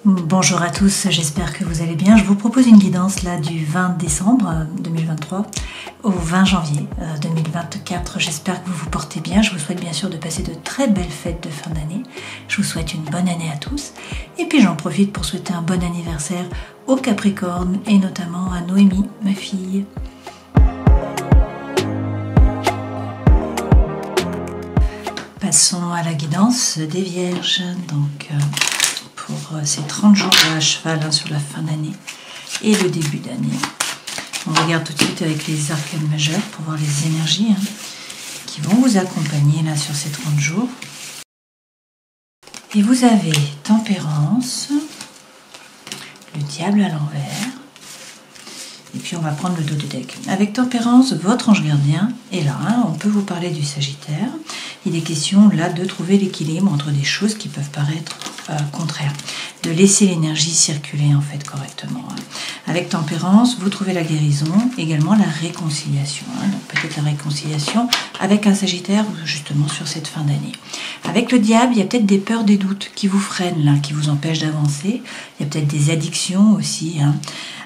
Bonjour à tous, j'espère que vous allez bien. Je vous propose une guidance là du 20 décembre 2023 au 20 janvier 2024. J'espère que vous vous portez bien. Je vous souhaite bien sûr de passer de très belles fêtes de fin d'année. Je vous souhaite une bonne année à tous. Et puis j'en profite pour souhaiter un bon anniversaire aux Capricornes et notamment à Noémie, ma fille. Passons à la guidance des Vierges. Donc pour ces 30 jours à cheval sur la fin d'année et le début d'année. On regarde tout de suite avec les arcanes majeurs pour voir les énergies qui vont vous accompagner là sur ces 30 jours. Et vous avez Tempérance, le diable à l'envers, et puis on va prendre le dos du deck. Avec Tempérance, votre ange gardien est là, on peut vous parler du Sagittaire. Il est question là de trouver l'équilibre entre des choses qui peuvent paraître contraires, de laisser l'énergie circuler en fait correctement. Avec Tempérance, vous trouvez la guérison, également la réconciliation. Donc peut-être la réconciliation avec un Sagittaire justement sur cette fin d'année. Avec le diable, il y a peut-être des peurs, des doutes qui vous freinent là, qui vous empêchent d'avancer. Il y a peut-être des addictions aussi,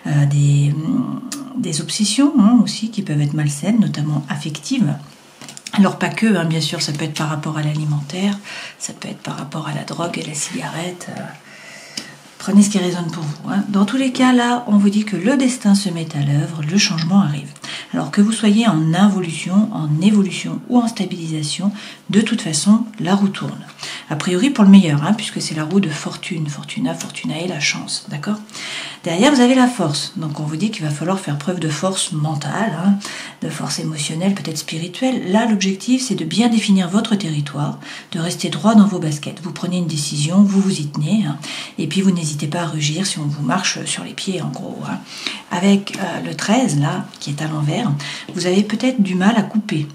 des obsessions aussi qui peuvent être malsaines, notamment affectives. Alors pas que, bien sûr, ça peut être par rapport à l'alimentaire, ça peut être par rapport à la drogue et la cigarette. Prenez ce qui résonne pour vous. Dans tous les cas, là, on vous dit que le destin se met à l'œuvre, le changement arrive. Alors que vous soyez en involution, en évolution ou en stabilisation, de toute façon, la roue tourne. A priori pour le meilleur, puisque c'est la roue de fortune, fortuna, fortunae, la chance, d'accord ? Derrière, vous avez la force. Donc on vous dit qu'il va falloir faire preuve de force mentale, de force émotionnelle, peut-être spirituelle. Là, l'objectif, c'est de bien définir votre territoire, de rester droit dans vos baskets. Vous prenez une décision, vous vous y tenez, et puis vous n'hésitez pas à rugir si on vous marche sur les pieds, en gros. Avec le 13, là, qui est à l'envers, vous avez peut-être du mal à couper,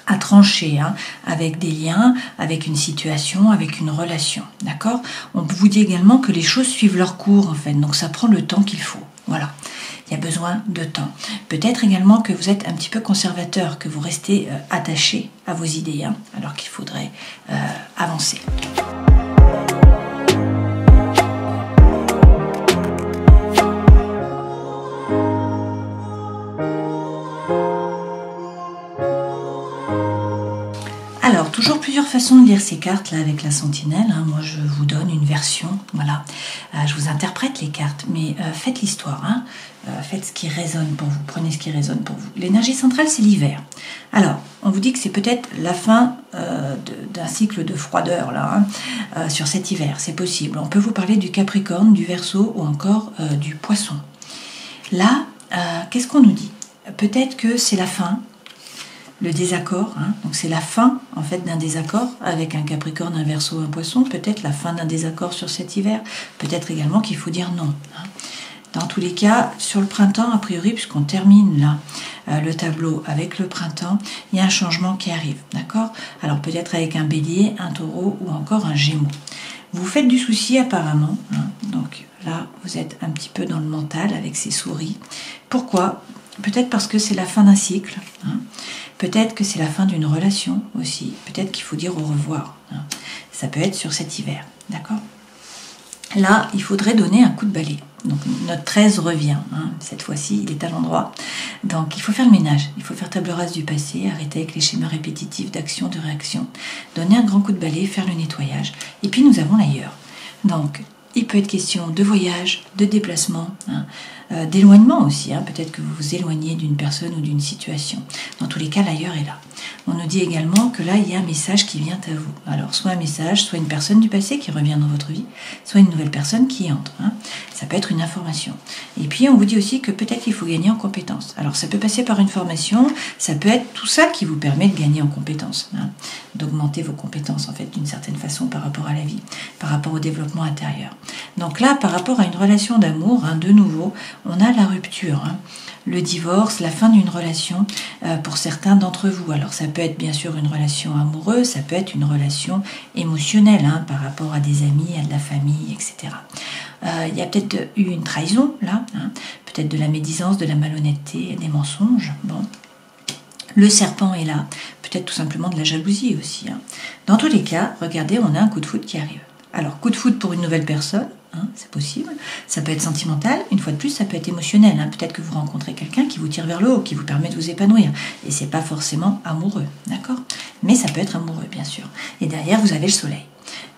à trancher avec des liens, avec une situation, avec une relation, d'accord ? On vous dit également que les choses suivent leur cours, en fait, donc ça prend le temps qu'il faut, voilà. Il y a besoin de temps. Peut-être également que vous êtes un petit peu conservateur, que vous restez attaché à vos idées, alors qu'il faudrait avancer. Alors, toujours plusieurs façons de lire ces cartes là avec la sentinelle. Moi, je vous donne une version, voilà. Je vous interprète les cartes, mais faites l'histoire. Faites ce qui résonne pour vous. Prenez ce qui résonne pour vous. L'énergie centrale, c'est l'hiver. Alors, on vous dit que c'est peut-être la fin d'un cycle de froideur là, sur cet hiver. C'est possible. On peut vous parler du Capricorne, du Verseau ou encore du Poisson. Là, qu'est-ce qu'on nous dit ? Peut-être que c'est la fin. Le désaccord, donc c'est la fin en fait d'un désaccord avec un Capricorne, un Verseau, un Poisson, peut-être la fin d'un désaccord sur cet hiver, peut-être également qu'il faut dire non. Dans tous les cas, sur le printemps, a priori, puisqu'on termine là le tableau avec le printemps, il y a un changement qui arrive, d'accord ? Alors peut-être avec un Bélier, un Taureau ou encore un Gémeaux. Vous faites du souci apparemment, donc là vous êtes un petit peu dans le mental avec ces souris. Pourquoi ? Peut-être parce que c'est la fin d'un cycle, peut-être que c'est la fin d'une relation aussi, peut-être qu'il faut dire au revoir. Ça peut être sur cet hiver, d'accord ? Là, il faudrait donner un coup de balai. Donc notre 13 revient, cette fois-ci, il est à l'endroit. Donc il faut faire le ménage, il faut faire table rase du passé, arrêter avec les schémas répétitifs d'action, de réaction, donner un grand coup de balai, faire le nettoyage. Et puis nous avons l'ailleurs. Donc il peut être question de voyage, de déplacement, d'éloignement aussi. Peut-être que vous vous éloignez d'une personne ou d'une situation. Dans tous les cas, l'ailleurs est là. On nous dit également que là, il y a un message qui vient à vous. Alors, soit un message, soit une personne du passé qui revient dans votre vie, soit une nouvelle personne qui entre. Ça peut être une information. Et puis, on vous dit aussi que peut-être qu'il faut gagner en compétences. Alors, ça peut passer par une formation, ça peut être tout ça qui vous permet de gagner en compétences, d'augmenter vos compétences, en fait, d'une certaine façon par rapport à la vie, par rapport au développement intérieur. Donc là, par rapport à une relation d'amour, de nouveau, on a la rupture, le divorce, la fin d'une relation pour certains d'entre vous. Alors ça peut être bien sûr une relation amoureuse, ça peut être une relation émotionnelle par rapport à des amis, à de la famille, etc. Il y a peut-être eu une trahison là, peut-être de la médisance, de la malhonnêteté, des mensonges. Bon, le serpent est là, peut-être tout simplement de la jalousie aussi. Dans tous les cas, regardez, on a un coup de foudre qui arrive. Alors, coup de foudre pour une nouvelle personne, c'est possible. Ça peut être sentimental, une fois de plus, ça peut être émotionnel. Peut-être que vous rencontrez quelqu'un qui vous tire vers le haut, qui vous permet de vous épanouir. Et c'est pas forcément amoureux, d'accord? Mais ça peut être amoureux, bien sûr. Et derrière, vous avez le soleil.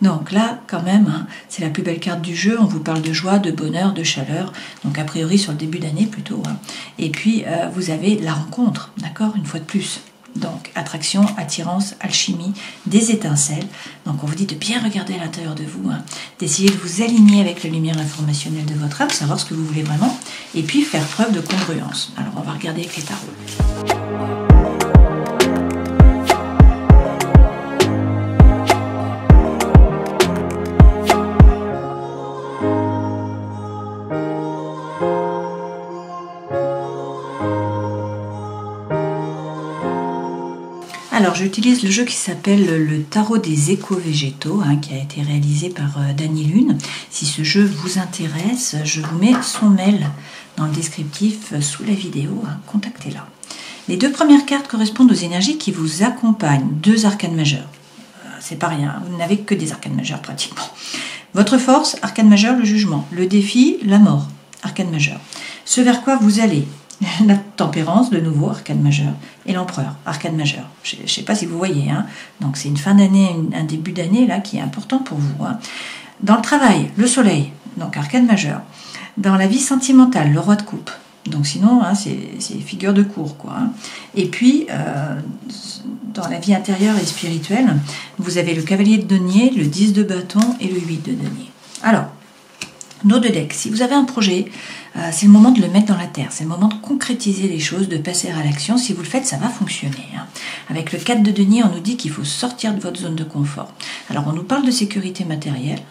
Donc là, quand même, c'est la plus belle carte du jeu. On vous parle de joie, de bonheur, de chaleur. Donc a priori sur le début d'année plutôt. Et puis, vous avez la rencontre, d'accord? Une fois de plus. Donc, attraction, attirance, alchimie, des étincelles. Donc, on vous dit de bien regarder à l'intérieur de vous, d'essayer de vous aligner avec la lumière informationnelle de votre âme, savoir ce que vous voulez vraiment, et puis faire preuve de congruence. Alors, on va regarder avec les tarots. Alors, j'utilise le jeu qui s'appelle le tarot des éco-végétaux, qui a été réalisé par Dany Lune. Si ce jeu vous intéresse, je vous mets son mail dans le descriptif sous la vidéo. Contactez-la. Les deux premières cartes correspondent aux énergies qui vous accompagnent. 2 arcanes majeurs. C'est pas rien, vous n'avez que des arcanes majeurs pratiquement. Votre force, arcane majeur, le jugement. Le défi, la mort, arcane majeur. Ce vers quoi vous allez. La tempérance, de nouveau, arcane majeur, et l'empereur, arcane majeur. Je ne sais pas si vous voyez, donc c'est une fin d'année, un début d'année là qui est important pour vous. Dans le travail, le soleil, donc arcane majeur. Dans la vie sentimentale, le roi de coupe. Donc sinon, c'est figure de cour, quoi. Et puis, dans la vie intérieure et spirituelle, vous avez le cavalier de denier, le 10 de bâton et le 8 de denier. Alors, nos deux decks, si vous avez un projet, c'est le moment de le mettre dans la terre, c'est le moment de concrétiser les choses, de passer à l'action. Si vous le faites, ça va fonctionner. Avec le 4 de denier, on nous dit qu'il faut sortir de votre zone de confort. Alors, on nous parle de sécurité matérielle,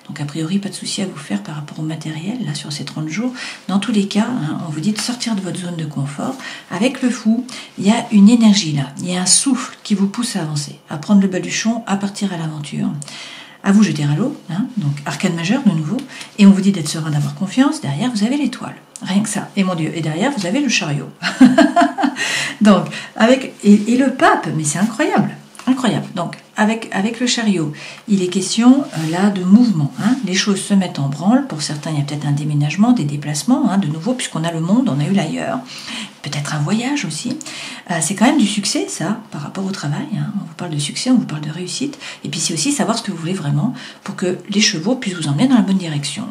donc a priori, pas de souci à vous faire par rapport au matériel, là, sur ces 30 jours. Dans tous les cas, on vous dit de sortir de votre zone de confort. Avec le fou, il y a une énergie là, il y a un souffle qui vous pousse à avancer, à prendre le baluchon, à partir à l'aventure. À vous jeter à l'eau, donc arcane majeur de nouveau, et on vous dit d'être serein, d'avoir confiance. Derrière, vous avez l'étoile, rien que ça, et mon Dieu, et derrière, vous avez le chariot. Donc, et le pape, mais c'est incroyable, incroyable. Donc, avec le chariot, il est question là de mouvement. Les choses se mettent en branle. Pour certains, il y a peut-être un déménagement, des déplacements, de nouveau, puisqu'on a le monde, on a eu l'ailleurs. Peut-être un voyage aussi. C'est quand même du succès, ça, par rapport au travail. On vous parle de succès, on vous parle de réussite. Et puis c'est aussi savoir ce que vous voulez vraiment pour que les chevaux puissent vous emmener dans la bonne direction.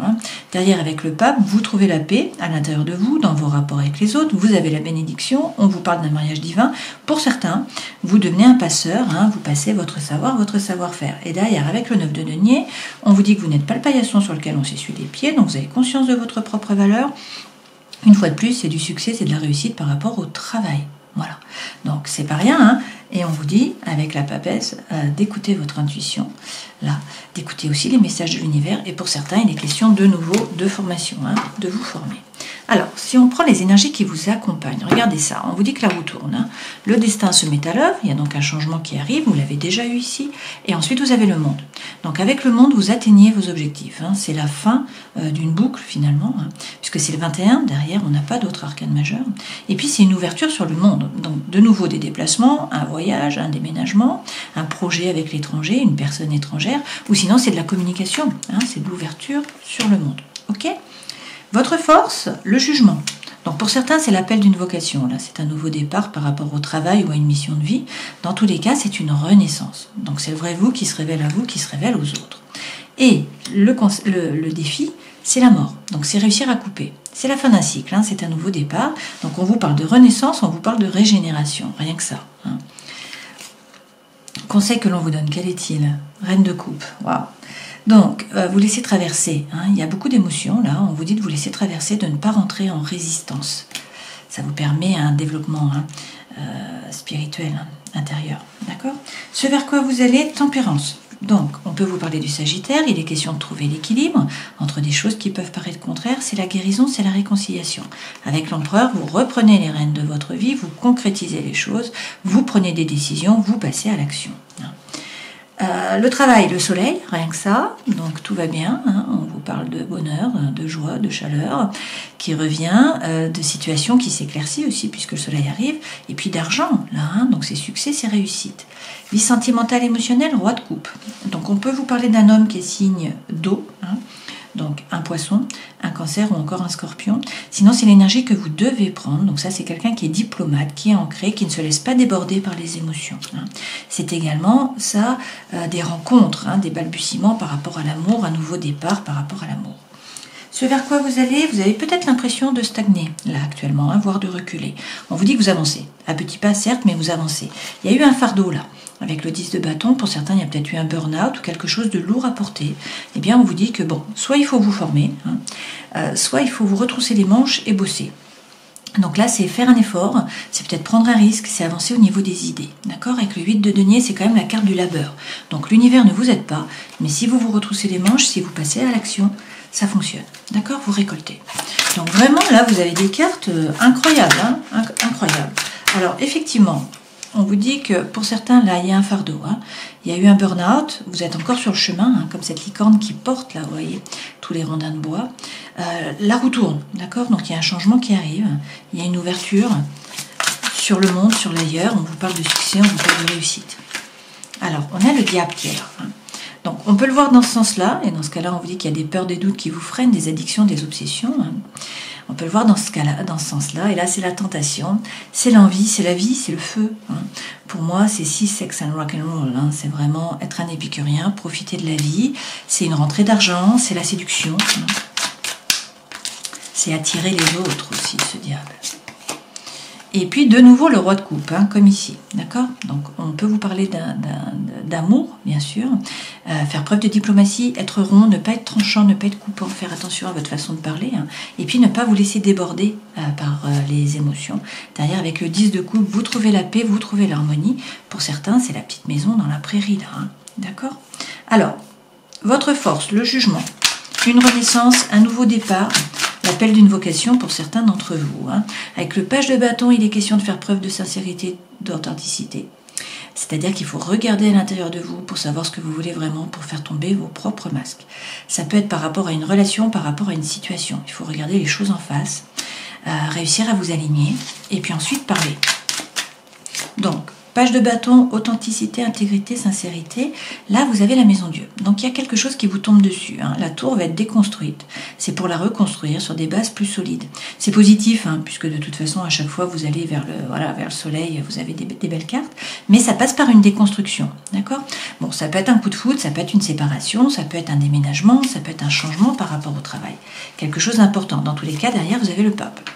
Derrière, avec le pape, vous trouvez la paix à l'intérieur de vous, dans vos rapports avec les autres. Vous avez la bénédiction, on vous parle d'un mariage divin. Pour certains, vous devenez un passeur, vous passez votre savoir, votre savoir-faire. Et derrière, avec le 9 de denier, on vous dit que vous n'êtes pas le paillasson sur lequel on s'essuie les pieds, donc vous avez conscience de votre propre valeur. Une fois de plus, c'est du succès, c'est de la réussite par rapport au travail. Voilà. Donc, c'est pas rien, Et on vous dit, avec la papesse, d'écouter votre intuition, là, d'écouter aussi les messages de l'univers. Et pour certains, il est question de nouveau de formation, de vous former. Alors, si on prend les énergies qui vous accompagnent, regardez ça, on vous dit que la roue tourne. Le destin se met à l'œuvre, il y a donc un changement qui arrive, vous l'avez déjà eu ici, et ensuite vous avez le monde. Donc avec le monde, vous atteignez vos objectifs. C'est la fin d'une boucle finalement, puisque c'est le 21, derrière on n'a pas d'autre arcane majeur. Et puis c'est une ouverture sur le monde, donc de nouveau des déplacements, un voyage, un déménagement, un projet avec l'étranger, une personne étrangère, ou sinon c'est de la communication, c'est de l'ouverture sur le monde. Ok ? Votre force, le jugement. Donc pour certains, c'est l'appel d'une vocation. Là, c'est un nouveau départ par rapport au travail ou à une mission de vie. Dans tous les cas, c'est une renaissance. Donc c'est le vrai vous qui se révèle à vous, qui se révèle aux autres. Et le défi, c'est la mort. Donc c'est réussir à couper. C'est la fin d'un cycle, c'est un nouveau départ. Donc on vous parle de renaissance, on vous parle de régénération. Rien que ça. Conseil que l'on vous donne, quel est-il? Reine de coupe. Waouh. Donc, vous laissez traverser. Il y a beaucoup d'émotions, là. On vous dit de vous laisser traverser, de ne pas rentrer en résistance. Ça vous permet un développement spirituel, intérieur. D'accord? Ce vers quoi vous allez, tempérance. Donc, on peut vous parler du Sagittaire. Il est question de trouver l'équilibre entre des choses qui peuvent paraître contraires. C'est la guérison, c'est la réconciliation. Avec l'empereur, vous reprenez les rênes de votre vie, vous concrétisez les choses, vous prenez des décisions, vous passez à l'action. Le travail, le soleil, rien que ça, donc tout va bien, on vous parle de bonheur, de joie, de chaleur, qui revient, de situations qui s'éclaircit aussi puisque le soleil arrive, et puis d'argent, là, donc c'est succès, c'est réussite. Vie sentimentale, émotionnelle, roi de coupe. Donc on peut vous parler d'un homme qui est signe d'eau, Donc un poisson, un cancer ou encore un scorpion. Sinon c'est l'énergie que vous devez prendre. Donc ça c'est quelqu'un qui est diplomate, qui est ancré, qui ne se laisse pas déborder par les émotions. C'est également ça, des rencontres, des balbutiements par rapport à l'amour, un nouveau départ par rapport à l'amour. Ce vers quoi vous allez, vous avez peut-être l'impression de stagner, là actuellement, voire de reculer. On vous dit que vous avancez, à petits pas certes, mais vous avancez. Il y a eu un fardeau là, avec le 10 de bâton, pour certains il y a peut-être eu un burn-out ou quelque chose de lourd à porter. Eh bien on vous dit que bon, soit il faut vous former, soit il faut vous retrousser les manches et bosser. Donc là, c'est faire un effort, c'est peut-être prendre un risque, c'est avancer au niveau des idées. D'accord? Avec le 8 de denier, c'est quand même la carte du labeur. Donc l'univers ne vous aide pas, mais si vous vous retroussez les manches, si vous passez à l'action, ça fonctionne. D'accord? Vous récoltez. Donc vraiment, là, vous avez des cartes incroyables. Incroyables. Alors, effectivement, on vous dit que pour certains, là, il y a un fardeau. Il y a eu un burn-out. Vous êtes encore sur le chemin, comme cette licorne qui porte, là, vous voyez, tous les rondins de bois. La roue tourne, d'accord? Donc, il y a un changement qui arrive. Il y a une ouverture sur le monde, sur l'ailleurs. On vous parle de succès, on vous parle de réussite. Alors, on a le diable qui est là. Donc, on peut le voir dans ce sens-là, et dans ce cas-là, on vous dit qu'il y a des peurs, des doutes qui vous freinent, des addictions, des obsessions. On peut le voir dans ce cas-là, dans ce sens-là, et là, c'est la tentation, c'est l'envie, c'est la vie, c'est le feu. Pour moi, c'est sex and rock and roll. C'est vraiment être un épicurien, profiter de la vie. C'est une rentrée d'argent, c'est la séduction. C'est attirer les autres aussi, ce diable. Et puis, de nouveau, le roi de coupe, comme ici, d'accord? Donc, on peut vous parler d'amour, bien sûr, faire preuve de diplomatie, être rond, ne pas être tranchant, ne pas être coupant, faire attention à votre façon de parler, et puis ne pas vous laisser déborder par les émotions. Derrière, avec le 10 de coupe, vous trouvez la paix, vous trouvez l'harmonie. Pour certains, c'est la petite maison dans la prairie, là, d'accord? Alors, votre force, le jugement, une renaissance, un nouveau départ, l'appel d'une vocation pour certains d'entre vous. Avec le page de bâton, il est question de faire preuve de sincérité, d'authenticité. C'est-à-dire qu'il faut regarder à l'intérieur de vous pour savoir ce que vous voulez vraiment, pour faire tomber vos propres masques. Ça peut être par rapport à une relation, par rapport à une situation. Il faut regarder les choses en face, réussir à vous aligner, et puis ensuite parler. Donc, page de bâton, authenticité, intégrité, sincérité. Là, vous avez la maison Dieu. Donc, il y a quelque chose qui vous tombe dessus. La tour va être déconstruite. C'est pour la reconstruire sur des bases plus solides. C'est positif, puisque de toute façon, à chaque fois, vous allez vers le soleil, vous avez des belles cartes. Mais ça passe par une déconstruction. D'accord? Bon, ça peut être un coup de foudre, ça peut être une séparation, ça peut être un déménagement, ça peut être un changement par rapport au travail. Quelque chose d'important. Dans tous les cas, derrière, vous avez le pape.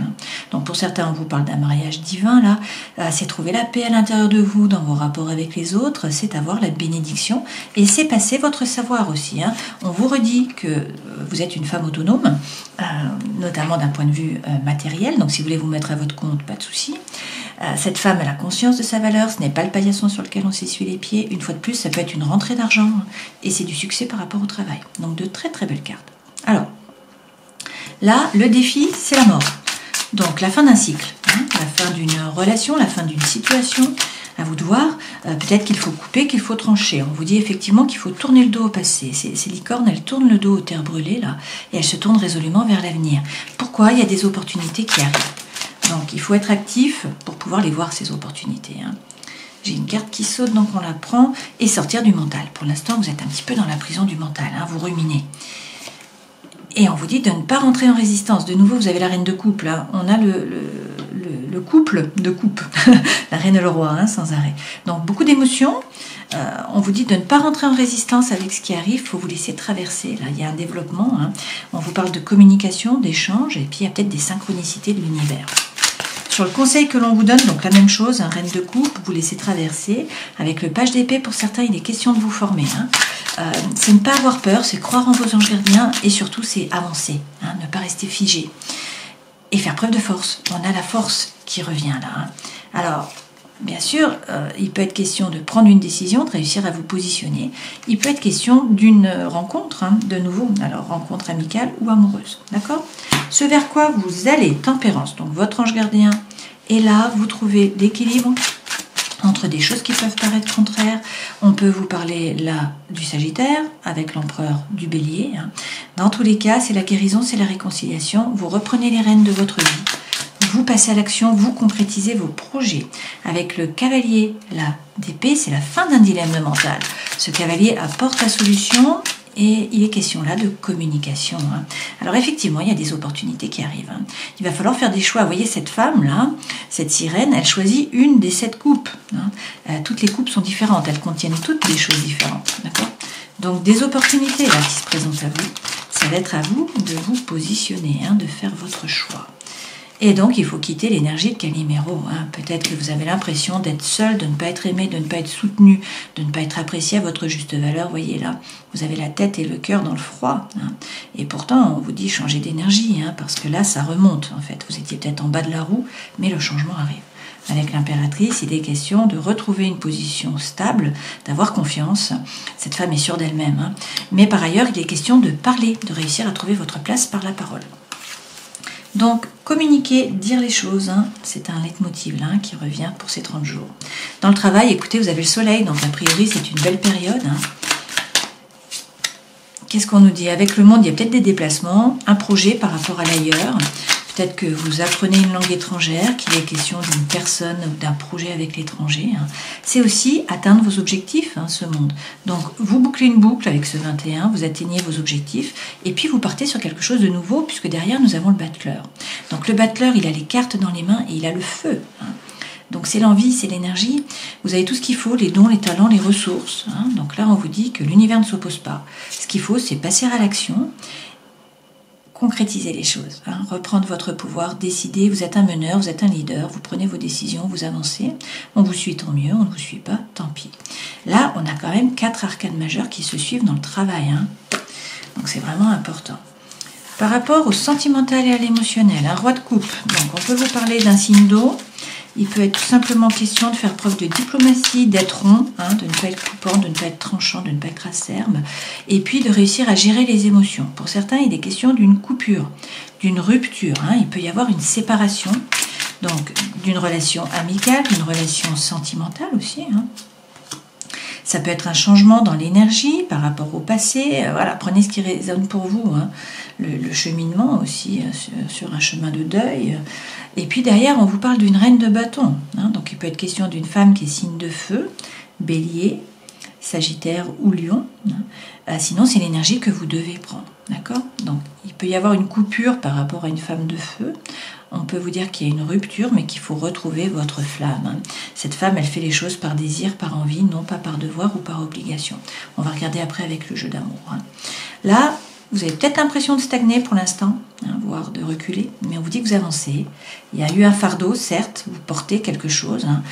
Donc, pour certains, on vous parle d'un mariage divin, là. C'est trouver la paix à l'intérieur de vous, dans vos rapports avec les autres, c'est avoir la bénédiction et c'est passer votre savoir aussi. On vous redit que vous êtes une femme autonome, notamment d'un point de vue matériel, donc si vous voulez vous mettre à votre compte, pas de souci. Cette femme a la conscience de sa valeur, ce n'est pas le paillasson sur lequel on s'essuie les pieds. Une fois de plus, ça peut être une rentrée d'argent et c'est du succès par rapport au travail. Donc de très très belles cartes. Alors, là, le défi, c'est la mort. Donc la fin d'un cycle, la fin d'une relation, la fin d'une situation. À vous de voir, peut-être qu'il faut couper, qu'il faut trancher. On vous dit effectivement qu'il faut tourner le dos au passé. Ces licornes, elles tournent le dos aux terres brûlées, là, et elles se tournent résolument vers l'avenir. Pourquoi? Il y a des opportunités qui arrivent. Donc, il faut être actif pour pouvoir les voir, ces opportunités. J'ai une carte qui saute, donc on la prend, et sortir du mental. Pour l'instant, vous êtes un petit peu dans la prison du mental, vous ruminez. Et on vous dit de ne pas rentrer en résistance. De nouveau, vous avez la reine de coupe, là. On a le couple de coupe, la reine et le roi, sans arrêt. Donc, beaucoup d'émotions. On vous dit de ne pas rentrer en résistance avec ce qui arrive. Il faut vous laisser traverser. Là, il y a un développement. On vous parle de communication, d'échange, et puis il y a peut-être des synchronicités de l'univers. Sur le conseil que l'on vous donne, donc la même chose, reine de coupe, vous laissez traverser. Avec le page d'épée, pour certains, il est question de vous former. C'est ne pas avoir peur, c'est croire en vos anges gardiens, et surtout, c'est avancer, ne pas rester figé. Et faire preuve de force. On a la force qui revient là. Alors, bien sûr, il peut être question de prendre une décision, de réussir à vous positionner. Il peut être question d'une rencontre, de nouveau, alors rencontre amicale ou amoureuse. D'accord? Ce vers quoi vous allez, tempérance. Donc, votre ange gardien est là, vous trouvez l'équilibre entre des choses qui peuvent paraître contraires. On peut vous parler là du Sagittaire avec l'empereur du Bélier. Dans tous les cas, c'est la guérison, c'est la réconciliation. Vous reprenez les rênes de votre vie, vous passez à l'action, vous concrétisez vos projets. Avec le cavalier là d'épée, c'est la fin d'un dilemme mental. Ce cavalier apporte la solution Et il est question là de communication. Hein. Alors effectivement, il y a des opportunités qui arrivent. Hein. Il va falloir faire des choix. Vous voyez, cette femme-là, cette sirène, elle choisit une des 7 coupes. Hein. Toutes les coupes sont différentes. Elles contiennent toutes des choses différentes. D'accord ? Donc des opportunités là, qui se présentent à vous. Ça va être à vous de vous positionner, hein, de faire votre choix. Et donc, il faut quitter l'énergie de Calimero. Hein. Peut-être que vous avez l'impression d'être seul, de ne pas être aimé, de ne pas être soutenu, de ne pas être apprécié à votre juste valeur. Vous voyez là, vous avez la tête et le cœur dans le froid. Hein. Et pourtant, on vous dit changer d'énergie, hein, parce que là, ça remonte en fait. Vous étiez peut-être en bas de la roue, mais le changement arrive. Avec l'impératrice, il est question de retrouver une position stable, d'avoir confiance. Cette femme est sûre d'elle-même. Hein. Mais par ailleurs, il est question de parler, de réussir à trouver votre place par la parole. Donc, communiquer, dire les choses, hein, c'est un leitmotiv là, qui revient pour ces 30 jours. Dans le travail, écoutez, vous avez le soleil, donc a priori, c'est une belle période. Hein. Qu'est-ce qu'on nous dit? Avec le monde, il y a peut-être des déplacements, un projet par rapport à l'ailleurs. Peut-être que vous apprenez une langue étrangère, qu'il est question d'une personne ou d'un projet avec l'étranger. Hein. C'est aussi atteindre vos objectifs, hein, ce monde. Donc, vous bouclez une boucle avec ce 21, vous atteignez vos objectifs, et puis vous partez sur quelque chose de nouveau, puisque derrière, nous avons le battleur. Donc, le battleur, il a les cartes dans les mains et il a le feu. Hein. Donc, c'est l'envie, c'est l'énergie. Vous avez tout ce qu'il faut, les dons, les talents, les ressources. Hein. Donc là, on vous dit que l'univers ne s'oppose pas. Ce qu'il faut, c'est passer à l'action, concrétiser les choses, hein, reprendre votre pouvoir, décider, vous êtes un meneur, vous êtes un leader, vous prenez vos décisions, vous avancez, on vous suit tant mieux, on ne vous suit pas, tant pis. Là, on a quand même 4 arcanes majeures qui se suivent dans le travail, hein. Donc c'est vraiment important. Par rapport au sentimental et à l'émotionnel, un roi de coupe, donc on peut vous parler d'un signe d'eau. Il peut être tout simplement question de faire preuve de diplomatie, d'être rond, hein, de ne pas être coupant, de ne pas être tranchant, de ne pas être acerbe, et puis de réussir à gérer les émotions. Pour certains, il est question d'une coupure, d'une rupture. Hein. Il peut y avoir une séparation, donc d'une relation amicale, d'une relation sentimentale aussi. Hein. Ça peut être un changement dans l'énergie par rapport au passé. Voilà, prenez ce qui résonne pour vous. Hein. Le cheminement aussi, sur un chemin de deuil. Et puis derrière, on vous parle d'une reine de bâton. Hein. Donc il peut être question d'une femme qui est signe de feu, bélier, sagittaire ou lion. Hein. Sinon, c'est l'énergie que vous devez prendre. D'accord ? Donc il peut y avoir une coupure par rapport à une femme de feu. On peut vous dire qu'il y a une rupture, mais qu'il faut retrouver votre flamme. Hein. Cette femme, elle fait les choses par désir, par envie, non pas par devoir ou par obligation. On va regarder après avec le jeu d'amour. Hein. Là, vous avez peut-être l'impression de stagner pour l'instant, hein, voire de reculer, mais on vous dit que vous avancez. Il y a eu un fardeau, certes, vous portez quelque chose. Hein.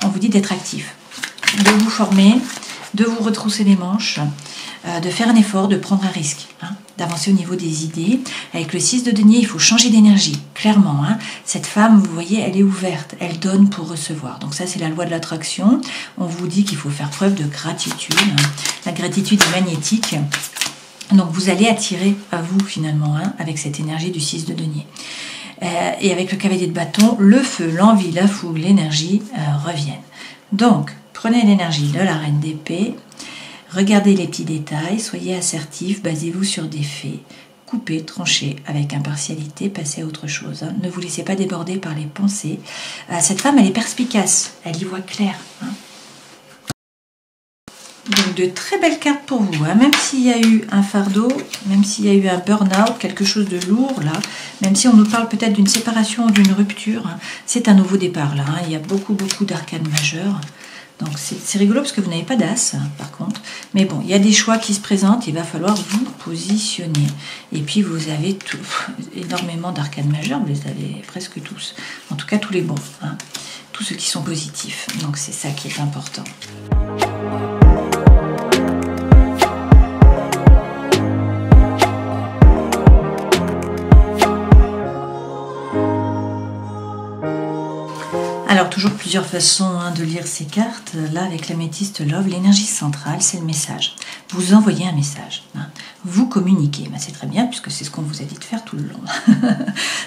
On vous dit d'être actif, de vous former, de vous retrousser les manches, de faire un effort, de prendre un risque, hein, d'avancer au niveau des idées. Avec le 6 de denier, il faut changer d'énergie, clairement. Hein. Cette femme, vous voyez, elle est ouverte, elle donne pour recevoir. Donc ça, c'est la loi de l'attraction. On vous dit qu'il faut faire preuve de gratitude. Hein. La gratitude est magnétique. Donc vous allez attirer à vous, finalement, hein, avec cette énergie du 6 de denier. Et avec le cavalier de bâton, le feu, l'envie, la fougue, l'énergie reviennent. Donc, prenez l'énergie de la reine d'épée. Regardez les petits détails, soyez assertif, basez-vous sur des faits, coupez, tranchez avec impartialité, passez à autre chose. Hein. Ne vous laissez pas déborder par les pensées. Cette femme, elle est perspicace, elle y voit clair. Hein. Donc de très belles cartes pour vous, hein. Même s'il y a eu un fardeau, même s'il y a eu un burn-out, quelque chose de lourd là, même si on nous parle peut-être d'une séparation ou d'une rupture, hein, c'est un nouveau départ là. Hein. Il y a beaucoup d'arcanes majeures. Donc c'est rigolo parce que vous n'avez pas d'as, hein, par contre. Mais bon, il y a des choix qui se présentent, il va falloir vous positionner. Et puis vous avez énormément d'arcanes majeures, vous les avez presque tous. En tout cas, tous les bons, hein, tous ceux qui sont positifs. Donc c'est ça qui est important. Alors, toujours plusieurs façons, hein, de lire ces cartes. Là, avec l'améthyste Love, l'énergie centrale, c'est le message. Vous envoyez un message. Hein. Vous communiquez. Ben, c'est très bien, puisque c'est ce qu'on vous a dit de faire tout le long.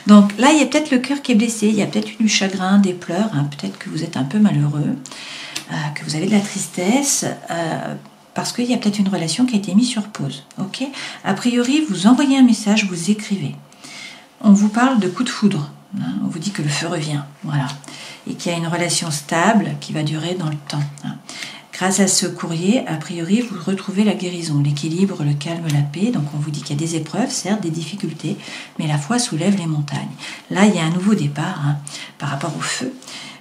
Donc là, il y a peut-être le cœur qui est blessé. Il y a peut-être eu du chagrin, des pleurs. Hein. Peut-être que vous êtes un peu malheureux, que vous avez de la tristesse, parce qu'il y a peut-être une relation qui a été mise sur pause. Okay ? A priori, vous envoyez un message, vous écrivez. On vous parle de coup de foudre. Hein. On vous dit que le feu revient. Voilà. Et qu'il y a une relation stable qui va durer dans le temps. Hein. Grâce à ce courrier, a priori, vous retrouvez la guérison, l'équilibre, le calme, la paix. Donc on vous dit qu'il y a des épreuves, certes, des difficultés, mais la foi soulève les montagnes. Là, il y a un nouveau départ par rapport au feu,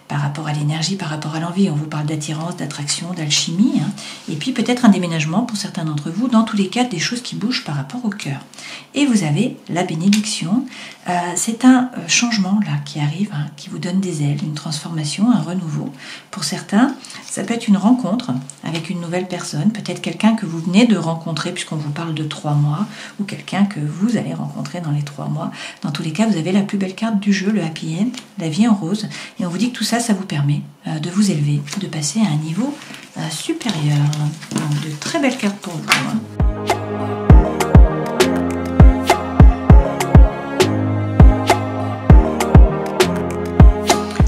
par rapport à l'énergie, par rapport à l'envie. On vous parle d'attirance, d'attraction, d'alchimie. Et puis peut-être un déménagement pour certains d'entre vous. Dans tous les cas, des choses qui bougent par rapport au cœur. Et vous avez la bénédiction. C'est un changement là qui arrive, qui vous donne des ailes, une transformation, un renouveau. Pour certains, ça peut être une rencontre avec une nouvelle personne, peut-être quelqu'un que vous venez de rencontrer puisqu'on vous parle de 3 mois, ou quelqu'un que vous allez rencontrer dans les 3 mois. Dans tous les cas, vous avez la plus belle carte du jeu, le happy end, la vie en rose. Et on vous dit que tout ça, ça vous permet de vous élever, de passer à un niveau supérieur. Donc, de très belles cartes pour vous.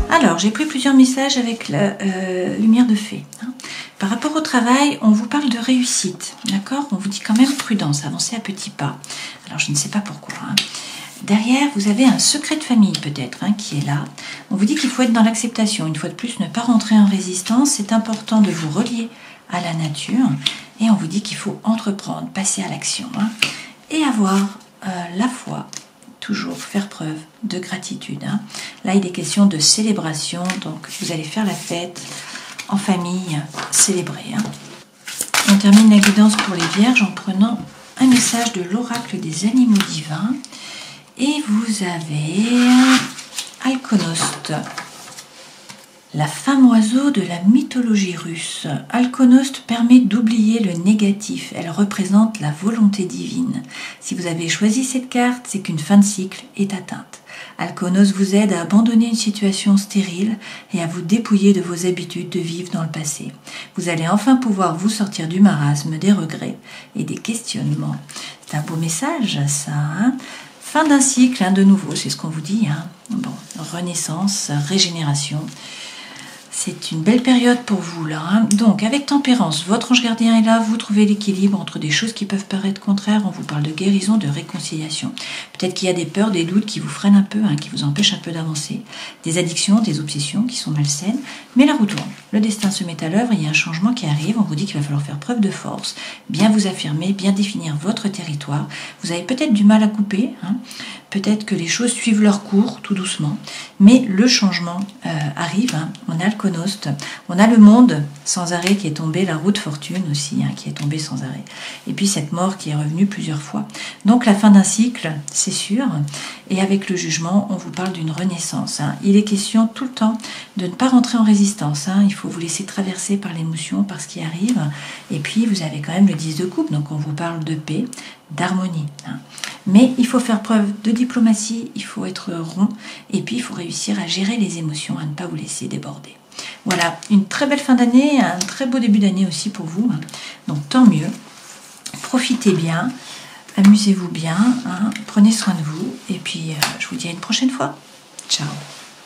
Alors, j'ai pris plusieurs messages avec la lumière de fée. Par rapport au travail, on vous parle de réussite, d'accord? On vous dit quand même prudence, avancez à petits pas. Alors, je ne sais pas pourquoi. Derrière, vous avez un secret de famille peut-être qui est là. On vous dit qu'il faut être dans l'acceptation. Une fois de plus, ne pas rentrer en résistance. C'est important de vous relier à la nature. Et on vous dit qu'il faut entreprendre, passer à l'action. Et avoir la foi. Toujours faire preuve de gratitude. Là, il est question de célébration. Donc, vous allez faire la fête en famille, célébrer. On termine la guidance pour les vierges en prenant un message de l'oracle des animaux divins. Et vous avez Alkonost, la femme oiseau de la mythologie russe. Alkonost permet d'oublier le négatif. Elle représente la volonté divine. Si vous avez choisi cette carte, c'est qu'une fin de cycle est atteinte. Alkonost vous aide à abandonner une situation stérile et à vous dépouiller de vos habitudes de vivre dans le passé. Vous allez enfin pouvoir vous sortir du marasme, des regrets et des questionnements. C'est un beau message, ça, Fin d'un cycle, de nouveau, c'est ce qu'on vous dit. Bon, renaissance, régénération. C'est une belle période pour vous là. Donc avec tempérance, votre ange gardien est là, vous trouvez l'équilibre entre des choses qui peuvent paraître contraires. On vous parle de guérison, de réconciliation. Peut-être qu'il y a des peurs, des doutes qui vous freinent un peu, qui vous empêchent un peu d'avancer. Des addictions, des obsessions qui sont malsaines. Mais la roue tourne. Le destin se met à l'œuvre, il y a un changement qui arrive. On vous dit qu'il va falloir faire preuve de force, bien vous affirmer, bien définir votre territoire. Vous avez peut-être du mal à couper. Peut-être que les choses suivent leur cours tout doucement. Mais le changement arrive. On a Alkonost, on a le monde sans arrêt qui est tombé, la roue de fortune aussi qui est tombée sans arrêt. Et puis cette mort qui est revenue plusieurs fois. Donc la fin d'un cycle, c'est sûr. Et avec le jugement, on vous parle d'une renaissance. Il est question tout le temps de ne pas rentrer en résistance. Il faut vous laisser traverser par l'émotion, par ce qui arrive. Et puis vous avez quand même le 10 de coupe, donc on vous parle de paix, d'harmonie. Mais il faut faire preuve de diplomatie, il faut être rond, et puis il faut réussir à gérer les émotions, à ne pas vous laisser déborder. Voilà, une très belle fin d'année, un très beau début d'année aussi pour vous. Donc tant mieux, profitez bien, amusez-vous bien, prenez soin de vous, et puis je vous dis à une prochaine fois. Ciao.